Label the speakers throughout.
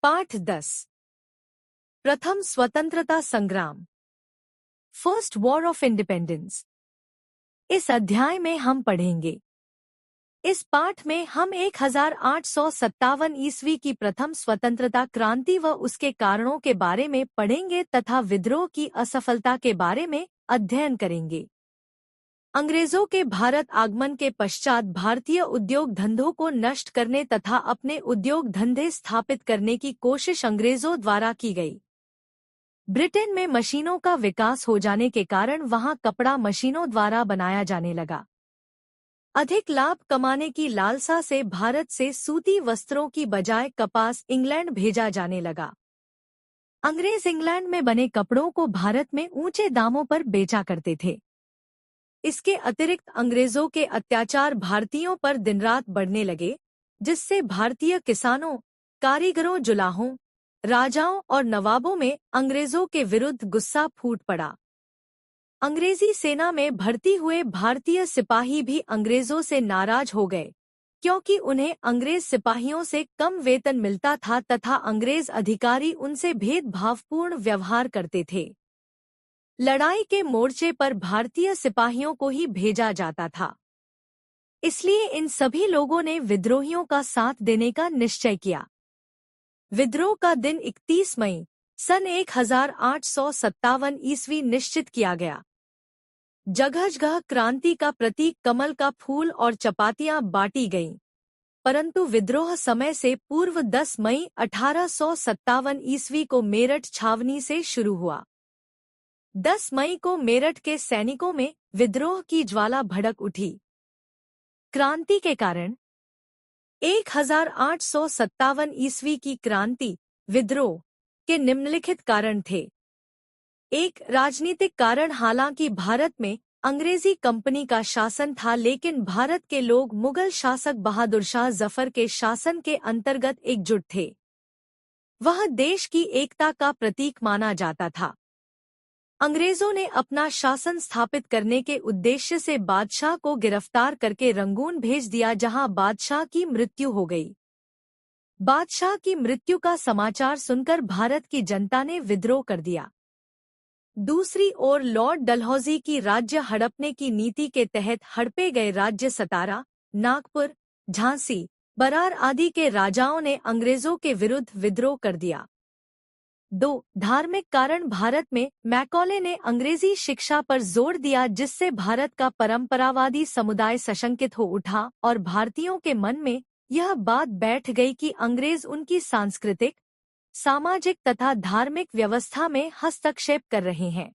Speaker 1: पाठ 10। प्रथम स्वतंत्रता संग्राम, फर्स्ट वॉर ऑफ इंडिपेंडेंस। इस अध्याय में हम पढ़ेंगे। इस पाठ में हम 1857 ईस्वी की प्रथम स्वतंत्रता क्रांति व उसके कारणों के बारे में पढ़ेंगे तथा विद्रोह की असफलता के बारे में अध्ययन करेंगे। अंग्रेजों के भारत आगमन के पश्चात भारतीय उद्योग धंधों को नष्ट करने तथा अपने उद्योग धंधे स्थापित करने की कोशिश अंग्रेजों द्वारा की गई। ब्रिटेन में मशीनों का विकास हो जाने के कारण वहां कपड़ा मशीनों द्वारा बनाया जाने लगा। अधिक लाभ कमाने की लालसा से भारत से सूती वस्त्रों की बजाय कपास इंग्लैंड भेजा जाने लगा। अंग्रेज इंग्लैंड में बने कपड़ों को भारत में ऊंचे दामों पर बेचा करते थे। इसके अतिरिक्त अंग्रेजों के अत्याचार भारतीयों पर दिन रात बढ़ने लगे, जिससे भारतीय किसानों, कारीगरों, जुलाहों, राजाओं और नवाबों में अंग्रेजों के विरुद्ध गुस्सा फूट पड़ा। अंग्रेजी सेना में भर्ती हुए भारतीय सिपाही भी अंग्रेजों से नाराज हो गए, क्योंकि उन्हें अंग्रेज सिपाहियों से कम वेतन मिलता था तथा अंग्रेज अधिकारी उनसे भेदभावपूर्ण व्यवहार करते थे। लड़ाई के मोर्चे पर भारतीय सिपाहियों को ही भेजा जाता था। इसलिए इन सभी लोगों ने विद्रोहियों का साथ देने का निश्चय किया। विद्रोह का दिन 31 मई सन 1857 ईस्वी निश्चित किया गया। जगह जगह क्रांति का प्रतीक कमल का फूल और चपातियां बांटी गईं, परंतु विद्रोह समय से पूर्व 10 मई 1857 ईस्वी को मेरठ छावनी से शुरू हुआ। 10 मई को मेरठ के सैनिकों में विद्रोह की ज्वाला भड़क उठी। क्रांति के कारण 1857 ईस्वी की क्रांति विद्रोह के निम्नलिखित कारण थे। एक, राजनीतिक कारण। हालांकि भारत में अंग्रेजी कंपनी का शासन था, लेकिन भारत के लोग मुगल शासक बहादुर शाह जफर के शासन के अंतर्गत एकजुट थे। वह देश की एकता का प्रतीक माना जाता था। अंग्रेजों ने अपना शासन स्थापित करने के उद्देश्य से बादशाह को गिरफ्तार करके रंगून भेज दिया, जहां बादशाह की मृत्यु हो गई। बादशाह की मृत्यु का समाचार सुनकर भारत की जनता ने विद्रोह कर दिया। दूसरी ओर लॉर्ड डलहौजी की राज्य हड़पने की नीति के तहत हड़पे गए राज्य सतारा, नागपुर, झांसी, बरार आदि के राजाओं ने अंग्रेजों के विरुद्ध विद्रोह कर दिया। 2, धार्मिक कारण। भारत में मैकॉले ने अंग्रेजी शिक्षा पर जोर दिया, जिससे भारत का परंपरावादी समुदाय सशंकित हो उठा और भारतीयों के मन में यह बात बैठ गई कि अंग्रेज उनकी सांस्कृतिक, सामाजिक तथा धार्मिक व्यवस्था में हस्तक्षेप कर रहे हैं।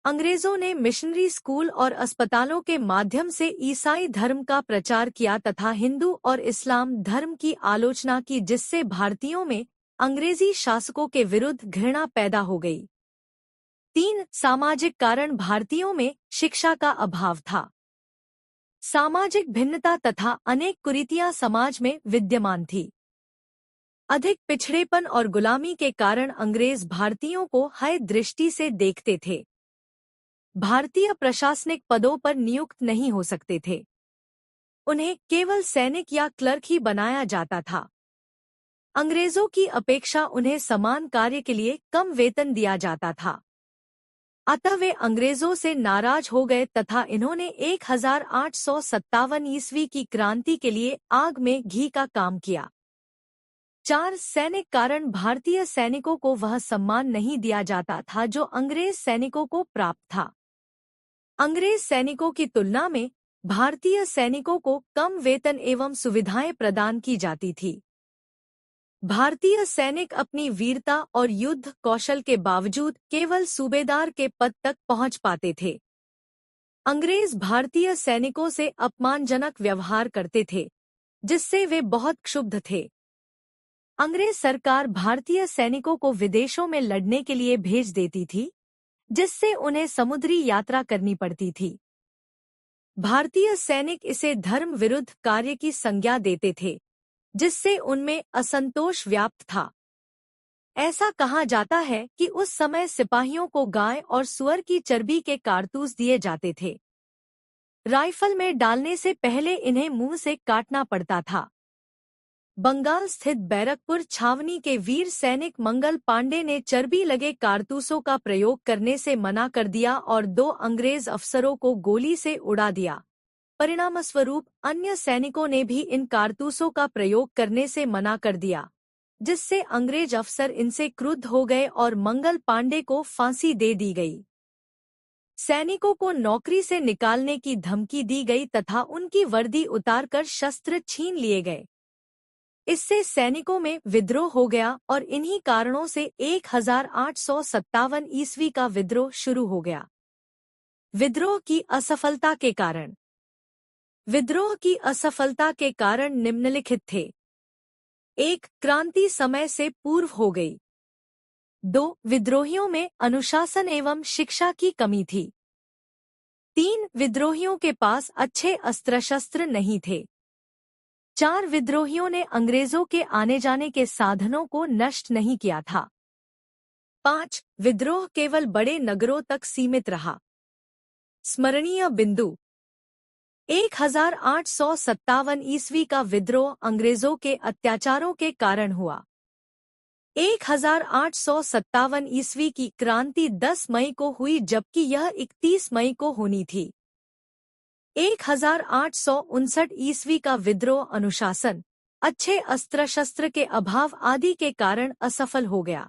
Speaker 1: अंग्रेजों ने मिशनरी स्कूल और अस्पतालों के माध्यम से ईसाई धर्म का प्रचार किया तथा हिंदू और इस्लाम धर्म की आलोचना की, जिससे भारतीयों में अंग्रेजी शासकों के विरुद्ध घृणा पैदा हो गई। 3, सामाजिक कारण। भारतीयों में शिक्षा का अभाव था। सामाजिक भिन्नता तथा अनेक कुरीतियां समाज में विद्यमान थी। अधिक पिछड़ेपन और गुलामी के कारण अंग्रेज भारतीयों को हेय दृष्टि से देखते थे। भारतीय प्रशासनिक पदों पर नियुक्त नहीं हो सकते थे। उन्हें केवल सैनिक या क्लर्क ही बनाया जाता था। अंग्रेजों की अपेक्षा उन्हें समान कार्य के लिए कम वेतन दिया जाता था। अतः वे अंग्रेजों से नाराज हो गए तथा इन्होंने 1857 ईस्वी की क्रांति के लिए आग में घी का काम किया। 4, सैनिक कारण। भारतीय सैनिकों को वह सम्मान नहीं दिया जाता था जो अंग्रेज सैनिकों को प्राप्त था। अंग्रेज सैनिकों की तुलना में भारतीय सैनिकों को कम वेतन एवं सुविधाएं प्रदान की जाती थी। भारतीय सैनिक अपनी वीरता और युद्ध कौशल के बावजूद केवल सूबेदार के पद तक पहुंच पाते थे। अंग्रेज भारतीय सैनिकों से अपमानजनक व्यवहार करते थे, जिससे वे बहुत क्षुब्ध थे। अंग्रेज सरकार भारतीय सैनिकों को विदेशों में लड़ने के लिए भेज देती थी, जिससे उन्हें समुद्री यात्रा करनी पड़ती थी। भारतीय सैनिक इसे धर्म विरुद्ध कार्य की संज्ञा देते थे, जिससे उनमें असंतोष व्याप्त था। ऐसा कहा जाता है कि उस समय सिपाहियों को गाय और सुअर की चर्बी के कारतूस दिए जाते थे। राइफल में डालने से पहले इन्हें मुंह से काटना पड़ता था। बंगाल स्थित बैरकपुर छावनी के वीर सैनिक मंगल पांडे ने चर्बी लगे कारतूसों का प्रयोग करने से मना कर दिया और 2 अंग्रेज अफसरों को गोली से उड़ा दिया। परिणामस्वरूप अन्य सैनिकों ने भी इन कारतूसों का प्रयोग करने से मना कर दिया, जिससे अंग्रेज अफसर इनसे क्रुद्ध हो गए और मंगल पांडे को फांसी दे दी गई। सैनिकों को नौकरी से निकालने की धमकी दी गई तथा उनकी वर्दी उतारकर शस्त्र छीन लिए गए। इससे सैनिकों में विद्रोह हो गया और इन्हीं कारणों से 1857 ईस्वी का विद्रोह शुरू हो गया। विद्रोह की असफलता के कारण। विद्रोह की असफलता के कारण निम्नलिखित थे। 1. क्रांति समय से पूर्व हो गई। 2. विद्रोहियों में अनुशासन एवं शिक्षा की कमी थी। 3. विद्रोहियों के पास अच्छे अस्त्र शस्त्र नहीं थे। 4. विद्रोहियों ने अंग्रेजों के आने जाने के साधनों को नष्ट नहीं किया था। 5. विद्रोह केवल बड़े नगरों तक सीमित रहा। स्मरणीय बिंदु। 1857 ईस्वी का विद्रोह अंग्रेजों के अत्याचारों के कारण हुआ। 1857 ईस्वी की क्रांति 10 मई को हुई जबकि यह 31 मई को होनी थी। 1859 ईस्वी का विद्रोह अनुशासन, अच्छे अस्त्र शस्त्र के अभाव आदि के कारण असफल हो गया।